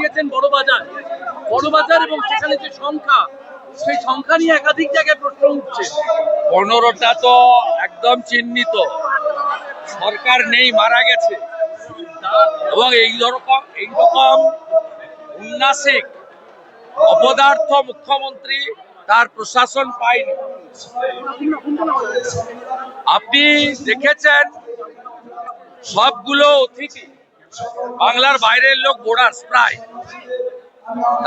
গিয়েছেন বড়বাজার এবং সেখানে যে সংখ্যা, সেই সংখ্যা নিয়ে একাধিক জায়গায় প্রশ্ন উঠছে। 15টা তো একদম চিহ্নিত, সরকার নেই, মারা গেছে। এবং এইরকম উন্নাসিক অপদার্থ মুখ্যমন্ত্রী তার প্রশাসন পায়নি। আপনি দেখেছেন সবগুলো অতিথি বাংলার বাইরের লোক, বোর্ডার্স প্রায়,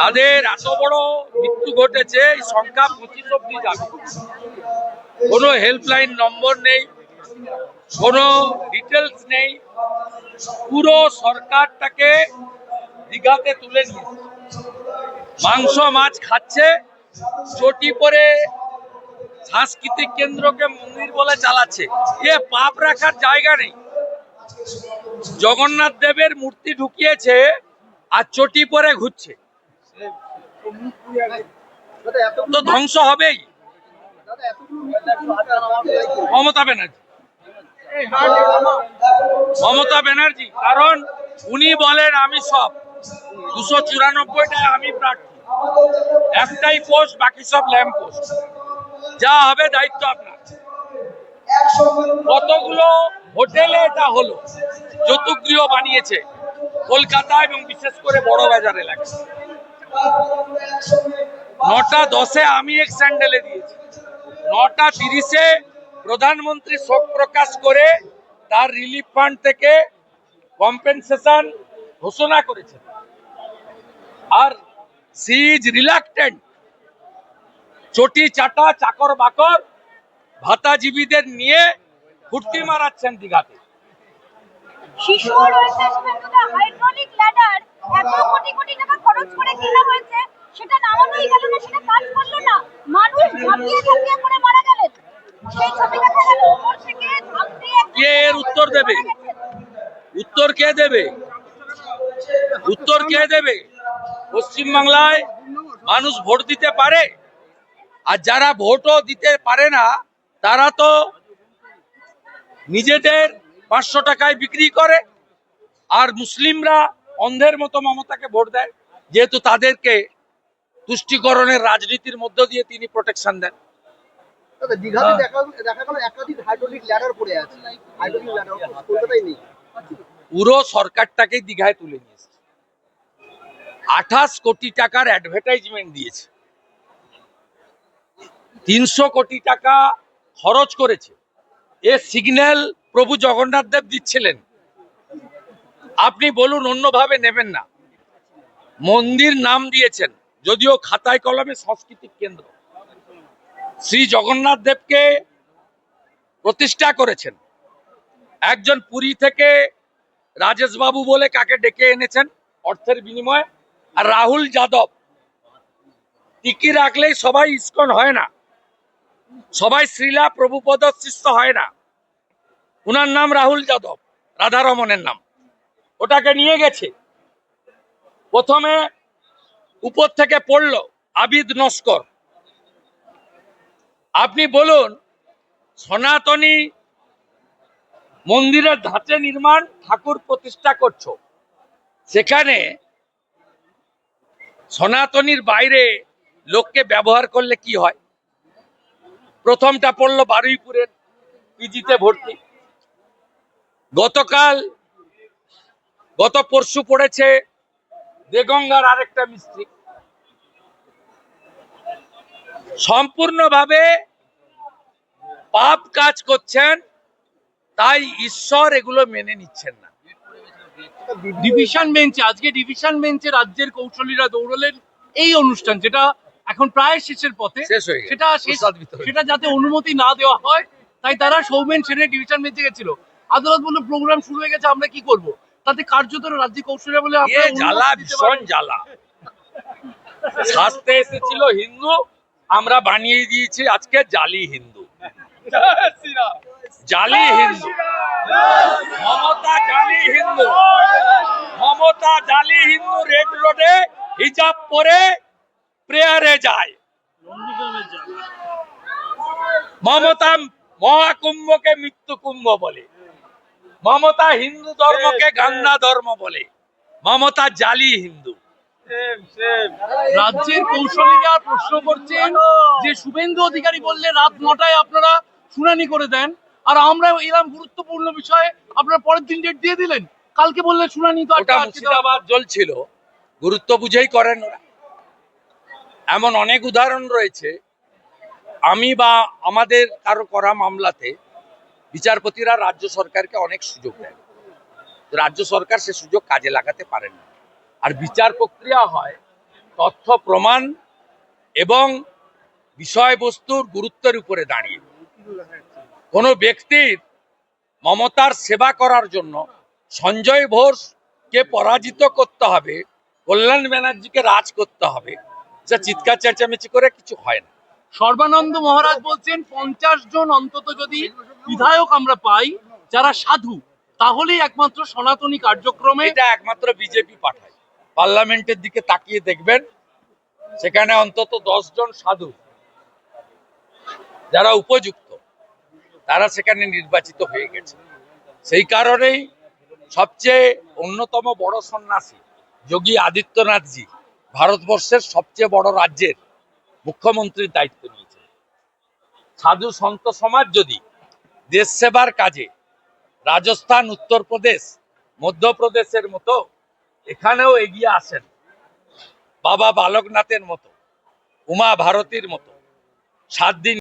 তাদের এত বড় মৃত্যু ঘটেছে, এই সংখ্যা 25 অব্দি যাবে। কোনো হেল্পলাইন নম্বর নেই, কোনো ডিটেলস নেই। পুরো সরকারটাকে দীঘাতে তুলে নিয়েছে, মাংস মাছ খাচ্ছে, চটি পরে সাংস্কৃতিক কেন্দ্রকে মন্দির বলে চালাচ্ছে। এ পাপ রাখার জায়গা নেই। জগন্নাথ দেবের মূর্তি ঢুকিয়েছে আর চটি পরে ঘুরছে, তো ধ্বংস হবেই। মমতা ব্যানার্জি, কারণ উনি বলেন আমি সব, 294টায় আমি প্রার্থী, একটাই পোস্ট, বাকি সব ল্যাম্প পোস্ট। যা হবে দায়িত্ব আপনার। কতগুলো হোটেলে এটা হলো, যৌতুকগৃহ বানিয়েছে কলকাতা এবং বিশেষ করে বড় বাজার এলাকায়। 9টা 10-এ আমি এক স্যান্ডেলে দিয়েছি, 9টা 30-এ প্রধানমন্ত্রী শোক প্রকাশ করে তার রিলিফ ফান্ড থেকে কম্পেনসেশন ঘোষণা করেছেন। আর সি ইজ রিলাক্টেন্ট, চটি চাটা চাকর বাকর ভাতাজীবীদের নিয়ে ফুর্তি মারাচ্ছেন দীঘাতে। শিশু রয়েছে, সেখানে হাইড্রোলিক ল্যাডার এত কোটি কোটি টাকা খরচ করে কেনা হয়েছে, সেটা নামানোই গেল না, সেটা কাজ করলো না, মানুষ ঝাঁপিয়ে ঝাঁপিয়ে পড়ে মারা গেলেন। সেই ছবি দেখা গেল উপর থেকে ঝাঁপিয়ে। কে এর উত্তর দেবে? উত্তর কে দেবে? উত্তর কে দেবে? পশ্চিমবাংলায় মানুষ ভোট দিতে পারে, আর যারা ভোটও দিতে পারে না তারা তো নিজেদের 500 টাকায় বিক্রি করে। আর মুসলিমরা অন্ধের মতো মমতাকে ভোট দেয়, যেহেতু তাদেরকে তুষ্টিকরণের রাজনীতির মধ্য দিয়ে তিনি প্রোটেকশন দেন। দীঘাতে দেখা গেল একাধিক হাইড্রোলিক ল্যাডার পড়ে আছে, হাইড্রোলিক ল্যাডার কলকাতায় নেই। পুরো সরকারটাকে দীঘায় তুলে নিয়েছে, 28 কোটি টাকার অ্যাডভার্টাইজমেন্ট দিয়েছে, 300 কোটি টাকা খরচ করেছে। এ সিগন্যাল প্রভু জগন্নাথ দেব দিচ্ছিলেন। আপনি বলুন, অন্যভাবে নেবেন না। মন্দির নাম দিয়েছেন, যদিও খাতায় কলমে সাংস্কৃতিক কেন্দ্র। শ্রী জগন্নাথ দেবকে প্রতিষ্ঠা করেছেন একজন পুরী থেকে রাজেশ বাবু বলে, কাকে ডেকে এনেছেন অর্থের বিনিময়ে। আর রাহুল যাদব, টিকি রাখলেই সবাই ইস্কন হয় না, সবাই শ্রীলা প্রভুপদ শিষ্য হয় না। উনার নাম রাহুল যাদব, রাধারমনের নাম। ওটাকে নিয়ে গেছে, প্রথমে উপর থেকে পড়লো আবিদ নস্কর। আপনি বলুন, সনাতনী মন্দিরের ধাঁচে নির্মাণ, ঠাকুর প্রতিষ্ঠা করছো, সেখানে সনাতনীর বাইরে লোককে ব্যবহার করলে কি হয়? প্রথমটা পড়লো বারুইপুরের পিজিতে ভর্তি, গত পরশু পড়েছে দেগঙ্গার আরেকটা মিস্ত্রি। সম্পূর্ণভাবে পাপ কাজ করছেন, তাই ঈশ্বর এগুলো মেনে নিচ্ছেন না। ডিভিশন বেঞ্চে, আজকে ডিভিশন বেঞ্চে রাজ্যের কৌশলীরা দৌড়লেন এই অনুষ্ঠান, যেটা এখন প্রায় শেষের পথে, শেষ হয়ে গেছে, সেটা যাতে অনুমতি না দেওয়া হয়, তাই তারা সৌমেন সেনের ডিভিশন বেঞ্চে গেছিল। আদালত বলল প্রোগ্রাম শুরু হয়ে গেছে, আমরা কি করব? তাতে কার্যত রাজ্য কৌশলীরা বলে জ্বালা, ভীষণ জ্বালা। শাস্তে এসেছিল হিন্দু, আমরা বানিয়ে দিয়েছি আজকে জালি হিন্দু। জালি হিন্দু, মমতা জালি হিন্দু, মমতা জালি হিন্দু। রেড রোডে হিজাব পরে প্রেয়ারে যায়, মমতা মহাকুম্ভকে মৃত্যু কুম্ভ বলে, মমতা হিন্দু ধর্মকে গান্ধা ধর্ম বলে, মমতা জালি হিন্দু। রাজ্যের কৌশলীরা প্রশ্ন করছেন যে শুভেন্দু অধিকারী বললে রাত 9টায় আপনারা শুনানি করে দেন, আর আমরা এরকম গুরুত্বপূর্ণ বিষয়ে আপনারা পরের দিন ডেট দিয়ে দিলেন। কালকে বললে শুনানি তো ওটা আটকে দেওয়া- মুর্শিদাবাদ চলছিল, গুরুত্ব বুঝেই করেন ওরা। এমন অনেক উদাহরণ রয়েছে, আমি বা আমাদের কারো করা মামলাতে বিচারপতিরা রাজ্য সরকারকে অনেক সুযোগ দেন, রাজ্য সরকার সে সুযোগ কাজে লাগাতে পারেন না। আর বিচার প্রক্রিয়া হয় তথ্য প্রমাণ এবং বিষয়বস্তুর গুরুত্বের উপরে দাঁড়িয়ে। কোনো ব্যক্তির মমতার সেবা করার জন্য সঞ্জয় ঘোষকে পরাজিত করতে হবে, কল্যাণ ব্যানার্জিকে রাজ করতে হবে, যা চিৎকার চেঁচামেচি করে কিছু হয় না। সর্বানন্দ মহারাজ বলছেন 50 জন অন্তত যদি বিধায়ক আমরা পাই যারা সাধু, তাহলেই একমাত্র সনাতনী কার্যক্রমে এটা একমাত্র বিজেপি পাঠায়। পার্লামেন্টের দিকে তাকিয়ে দেখবেন, সেখানে অন্তত 10 জন সাধু যারা উপযুক্ত, তারা সেখানে নির্বাচিত হয়ে গেছে। সেই কারণেই সবচেয়ে অন্যতম বড় সন্ন্যাসী যোগী আদিত্যনাথজি ভারতবর্ষের সবচেয়ে বড় রাজ্যের মুখ্যমন্ত্রীর দায়িত্ব নিয়েছেন। সাধু সন্ত সমাজ যদি দেশ সেবার কাজে রাজস্থান, উত্তরপ্রদেশ, মধ্যপ্রদেশের মতো এখানেও এগিয়ে আসেন, বাবা বালকনাথের মতো, উমা ভারতীর মতো 7 দিন